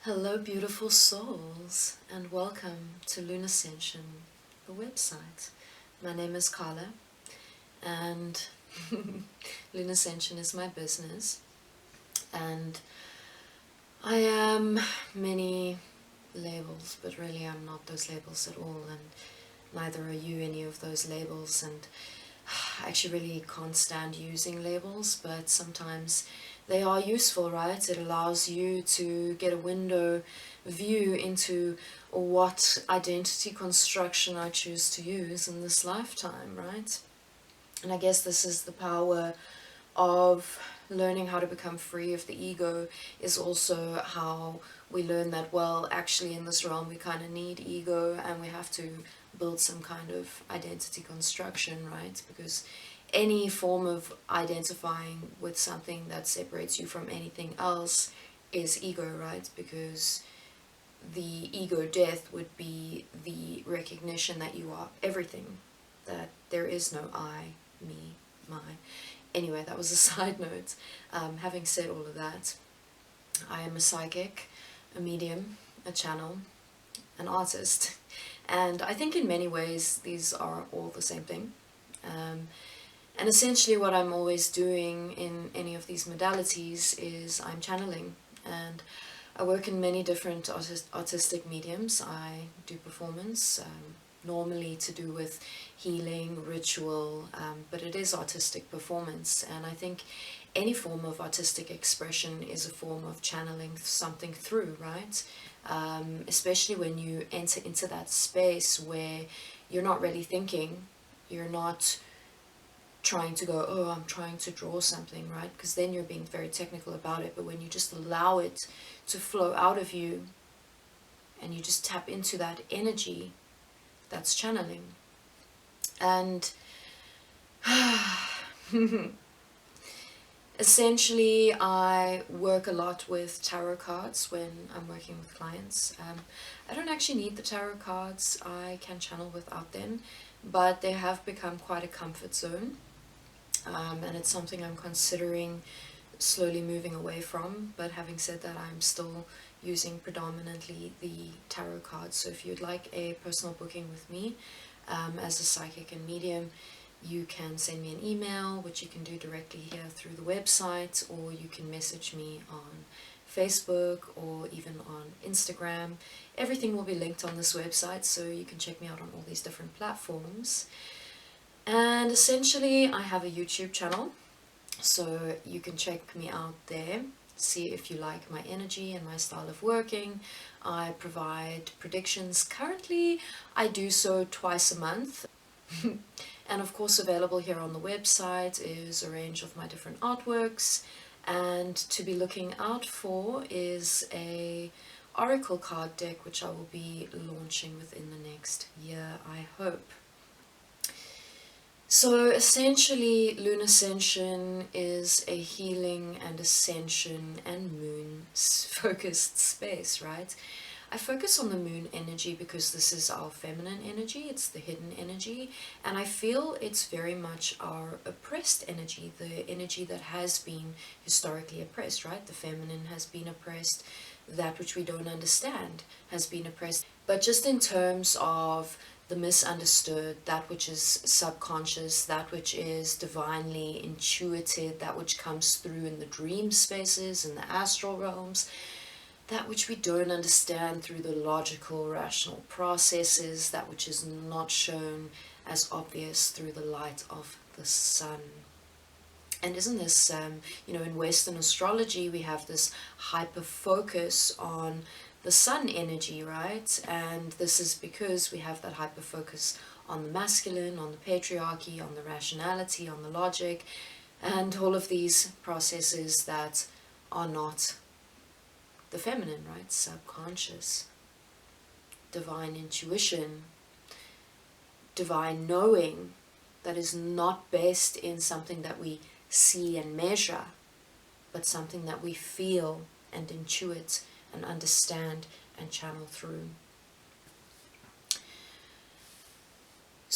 Hello, beautiful souls, and welcome to Lunascension, the website. My name is Carla, and Lunascension is my business, and I am many labels, but really I'm not those labels at all, and neither are you any of those labels, and I actually really can't stand using labels, but sometimes they are useful, right? It allows you to get a window view into what identity construction I choose to use in this lifetime, right? And I guess this is the power of learning how to become free of the ego, is also how we learn that, well, actually in this realm we kind of need ego and we have to build some kind of identity construction, right? Because any form of identifying with something that separates you from anything else is ego, right? Because the ego death would be the recognition that you are everything, that there is no I, me, my. Anyway, that was a side note. Having said all of that, I am a psychic, a medium, a channel, an artist, and I think in many ways these are all the same thing. And essentially what I'm always doing in any of these modalities is I'm channeling, and I work in many different artistic mediums. I do performance, normally to do with healing, ritual, but it is artistic performance, and I think any form of artistic expression is a form of channeling something through, right? Especially when you enter into that space where you're not really thinking, you're not trying to go, oh, I'm trying to draw something, right? Because then you're being very technical about it. But when you just allow it to flow out of you and you just tap into that energy, that's channeling. And essentially I work a lot with tarot cards when I'm working with clients. I don't actually need the tarot cards, I can channel without them, but they have become quite a comfort zone. And it's something I'm considering slowly moving away from. But having said that, I'm still using predominantly the tarot cards. So if you'd like a personal booking with me as a psychic and medium, you can send me an email, which you can do directly here through the website, or you can message me on Facebook or even on Instagram. Everything will be linked on this website, so you can check me out on all these different platforms. And essentially I have a YouTube channel, so you can check me out there, see if you like my energy and my style of working. I provide predictions. Currently I do so twice a month. And of course available here on the website is a range of my different artworks, and to be looking out for is a oracle card deck which I will be launching within the next year, I hope. So essentially Lunascension is a healing and ascension and moon focused space, right? I focus on the moon energy because this is our feminine energy, it's the hidden energy, and I feel it's very much our oppressed energy, the energy that has been historically oppressed, right? The feminine has been oppressed, that which we don't understand has been oppressed. But just in terms of the misunderstood, that which is subconscious, that which is divinely intuited, that which comes through in the dream spaces, in the astral realms, that which we don't understand through the logical, rational processes, that which is not shown as obvious through the light of the sun. And isn't this, in Western astrology, we have this hyper focus on the sun energy, right? And this is because we have that hyper focus on the masculine, on the patriarchy, on the rationality, on the logic, and all of these processes that are not the feminine, right? Subconscious, divine intuition, divine knowing that is not based in something that we see and measure, but something that we feel and intuit and understand and channel through.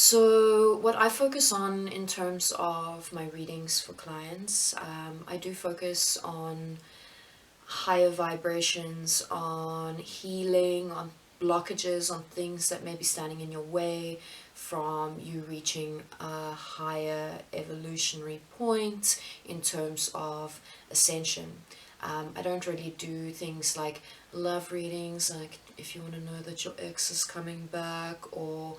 So what I focus on in terms of my readings for clients, I do focus on higher vibrations, on healing, on blockages, on things that may be standing in your way from you reaching a higher evolutionary point in terms of ascension. I don't really do things like love readings, like if you want to know that your ex is coming back, or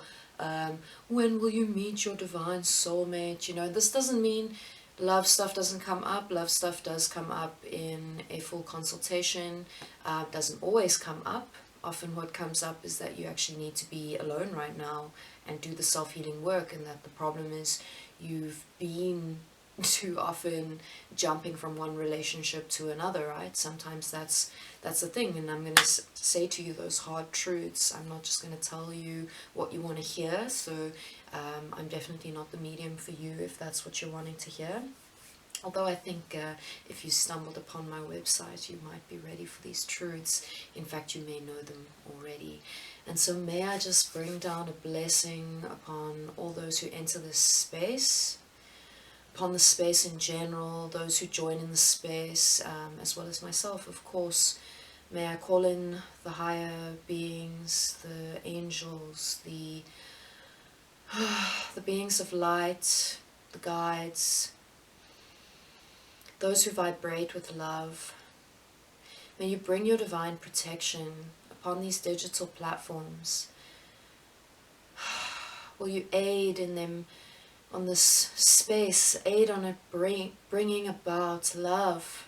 when will you meet your divine soulmate. You know, this doesn't mean love stuff doesn't come up. Love stuff does come up in a full consultation. Doesn't always come up. Often what comes up is that you actually need to be alone right now and do the self-healing work, and that the problem is you've been too often jumping from one relationship to another, right? Sometimes that's the thing, and I'm going to say to you those hard truths. I'm not just going to tell you what you want to hear, so I'm definitely not the medium for you if that's what you're wanting to hear. Although I think if you stumbled upon my website, you might be ready for these truths. In fact, you may know them already. And so may I just bring down a blessing upon all those who enter this space, upon the space in general, those who join in the space, as well as myself, of course. May I call in the higher beings, the angels, the beings of light, the guides, those who vibrate with love. May you bring your divine protection upon these digital platforms. Will you aid in them on this space, aid on it, bringing about love,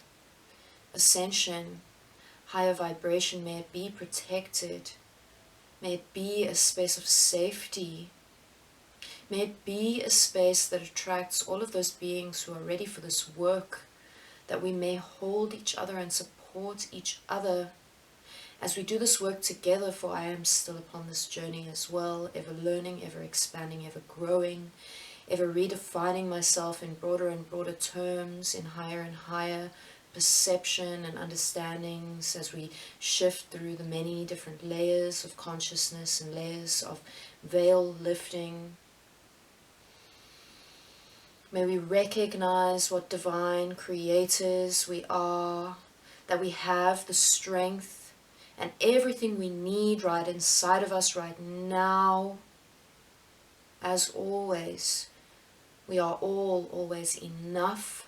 ascension, higher vibration. May it be protected. May it be a space of safety. May it be a space that attracts all of those beings who are ready for this work, that we may hold each other and support each other as we do this work together, for I am still upon this journey as well, ever learning, ever expanding, ever growing, ever redefining myself in broader and broader terms, in higher and higher perception and understandings as we shift through the many different layers of consciousness and layers of veil lifting. May we recognize what divine creators we are, that we have the strength and everything we need right inside of us right now. As always, we are all always enough.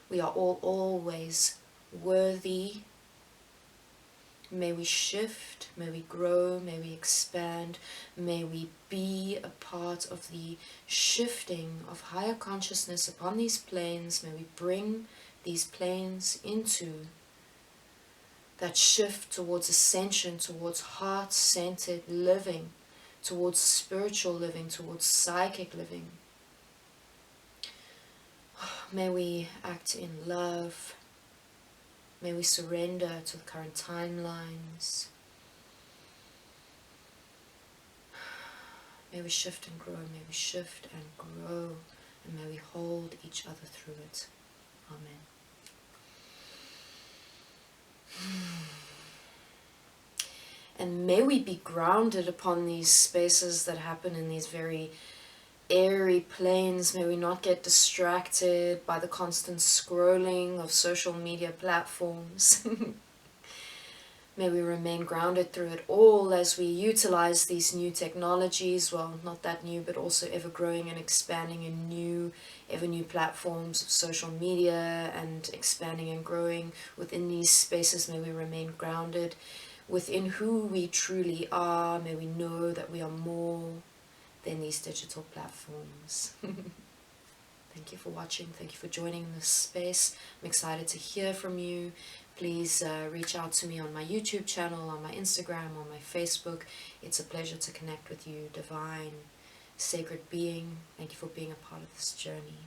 We are all always worthy. May we shift, may we grow, may we expand, may we be a part of the shifting of higher consciousness upon these planes. May we bring these planes into that shift towards ascension, towards heart-centered living, towards spiritual living, towards psychic living. May we act in love. May we surrender to the current timelines. May we shift and grow, may we shift and grow, and may we hold each other through it. Amen. And may we be grounded upon these spaces that happen in these very airy planes. May we not get distracted by the constant scrolling of social media platforms. May we remain grounded through it all as we utilize these new technologies, well, not that new, but also ever growing and expanding in new, ever new platforms of social media, and expanding and growing within these spaces. May we remain grounded within who we truly are. May we know that we are more than these digital platforms. Thank you for watching. Thank you for joining this space. I'm excited to hear from you. Please reach out to me on my YouTube channel, on my Instagram, on my Facebook. It's a pleasure to connect with you, divine, sacred being. Thank you for being a part of this journey.